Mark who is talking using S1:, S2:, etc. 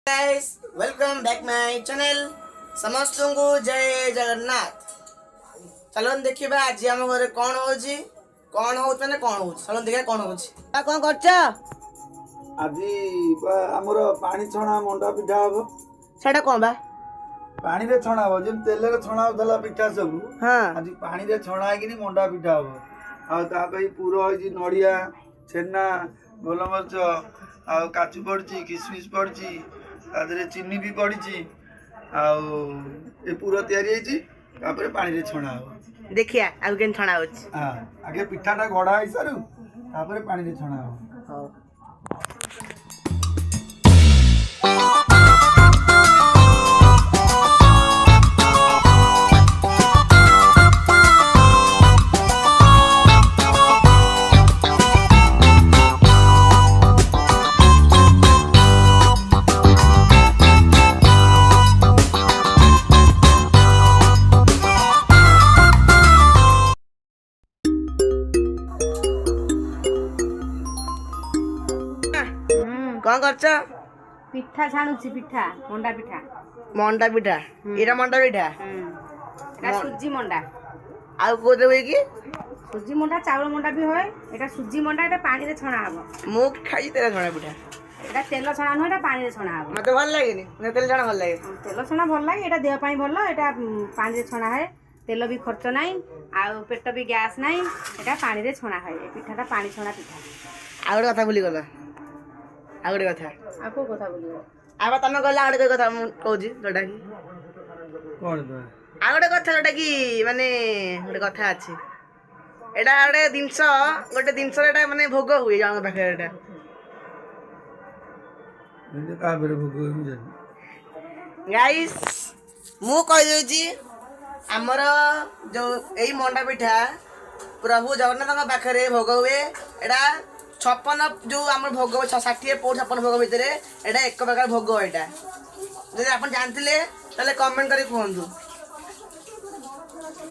S1: Guys welcome back my channel समस्त को जय जगन्नाथ। चलो देखिबा आज हम घरे कौन होची कौन होत माने कौन होची चलो देखा कौन होची आ कौन करछ
S2: आज हमर पानी छणा मंडा पिठा हबो
S1: सेटा कौन बा
S2: पानी रे छणा हबो जेम तेल रे छणा होतला पिठा सब
S1: हां
S2: आज पानी रे छणा कि मंडा पिठा हबो आ ता पई पूरा होई नडिया छेना गोलमरच आ काजू पड़ची किशमिश पड़ची तादरे चीनी भी पड़ची आ ए पूरा तयारी हेची तापर पानी रे छणा हबो
S1: देखिया आ केन छणा होची
S2: हां आगे पिठाटा गड़ा है सारू तापर पानी रे छणा हबो
S1: हां कौन करछ
S3: पिठा छाणुची पिठा मंडा पिठा
S1: मंडा पिठा एरा मंडा पिठा
S3: এটা সুজি মন্ডা
S1: आ को देबे की
S3: সুজি মন্ডা চাউল মন্ডা भी হয় এটা সুজি মন্ডা এটা পানিরে ছଣା হবো
S1: मु खाई तेरा छणा पिठा
S3: এটা তেল ছଣା নয় এটা পানিরে ছଣା হবো
S1: मते भल लागेनी मते तेल छणा भल लागे
S3: তেল ছଣା ভাল লাগে এটা দেহ পাই ভাল এটা পানিরে ছଣା হয় তেল भी খরচ নাই আর পেট भी গ্যাস নাই এটা পানিরে ছଣା হয় এই পিঠাটা পানি ছଣା পিঠা
S1: आ गोटे कथा भूली गला आ गोटे कथा
S3: আর কো কথা বলিও
S1: आबा तमे कहला आ गोटे कथा मु कहूजी जोटा की
S2: कोन तो
S1: आ गोटे कथा जोटा की माने गोटे कथा अछि एटा गोटे दिनस एटा माने भोग हुए जान पाखे एटा
S2: म्हणजे का बरे भोग मुझे
S1: गाइस मु कह देजी हमर जो एई मंडा पिठा प्रभु जगन्नाथ पाखे भोग हुए एटा 56 जो आम भोग 60 पौड़ 56 भोग भितर एटा एक प्रकार भोग एटा जदि आप जानते कमेंट कर कहतु।